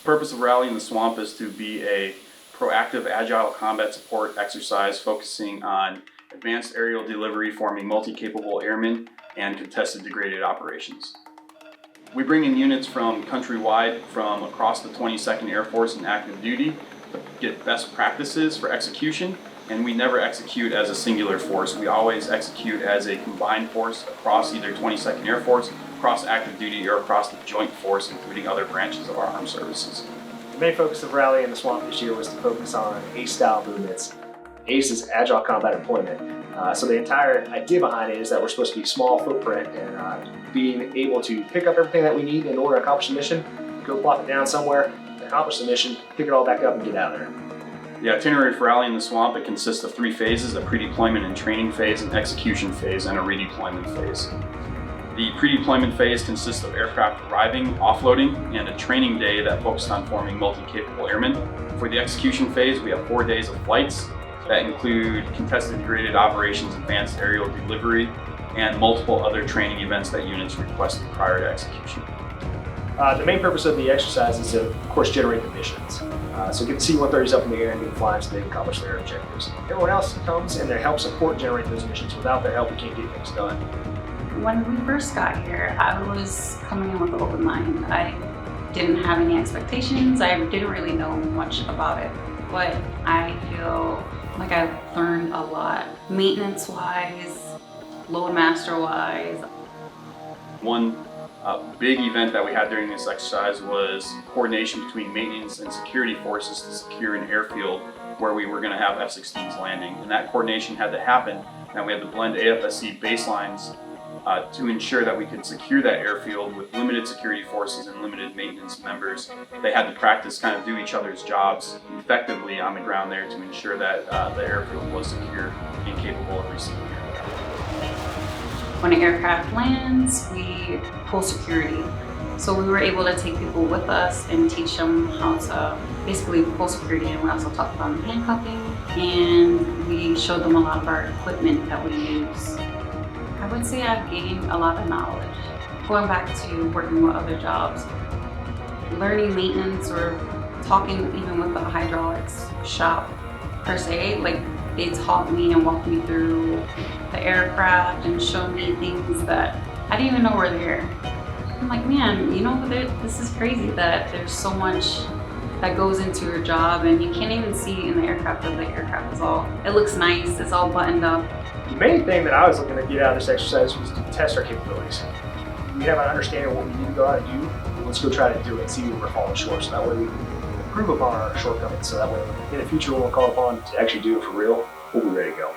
The purpose of Rally in the Swamp is to be a proactive, agile combat support exercise focusing on advanced aerial delivery forming multi-capable airmen and contested degraded operations. We bring in units from countrywide from across the 22nd Air Force in active duty to get best practices for execution, and we never execute as a singular force. We always execute as a combined force across either 22nd Air Force, across active duty, or across the joint force, including other branches of our armed services. The main focus of Rally in the Swamp this year was to focus on ACE-style movements. ACE is Agile Combat Deployment. So the entire idea behind it is that we're supposed to be small footprint and being able to pick up everything that we need in order to accomplish the mission, go plop it down somewhere, accomplish the mission, pick it all back up and get out of there. The itinerary for Rally in the Swamp, it consists of 3 phases: a pre-deployment and training phase, an execution phase, and a redeployment phase. The pre-deployment phase consists of aircraft arriving, offloading, and a training day that focused on forming multi-capable airmen. For the execution phase, we have 4 days of flights that include contested degraded operations, advanced aerial delivery, and multiple other training events that units requested prior to execution. The main purpose of the exercise is to, of course, generate the missions. So get the C-130s up in the air and get them flying so they can accomplish their objectives. Everyone else comes and they help support generate those missions. Without their help, we can't get things done. When we first got here, I was coming in with an open mind. I didn't have any expectations. I didn't really know much about it, but I feel like I've learned a lot, maintenance-wise, loadmaster-wise. One big event that we had during this exercise was coordination between maintenance and security forces to secure an airfield where we were going to have F-16s landing. And that coordination had to happen, and we had to blend AFSC baselines to ensure that we could secure that airfield with limited security forces and limited maintenance members. They had to practice kind of do each other's jobs effectively on the ground there to ensure that the airfield was secure and capable of receiving aircraft. When an aircraft lands, we pull security. So we were able to take people with us and teach them how to basically pull security, and we also talked about handcuffing, and we showed them a lot of our equipment that we use. I would say I've gained a lot of knowledge. Going back to working with other jobs, learning maintenance or talking even with the hydraulics shop per se, like they taught me and walked me through the aircraft and showed me things that I didn't even know were there. I'm like, man, you know, this is crazy that there's so much that goes into your job and you can't even see in the aircraft that the aircraft is all, it looks nice, it's all buttoned up. The main thing that I was looking to get out of this exercise was to test our capabilities. We have an understanding of what we need to go out and do. Let's go try to do it and see where we're falling short, so that way we can improve upon our shortcomings, so that way in the future when we're called upon to actually do it for real, we'll be ready to go.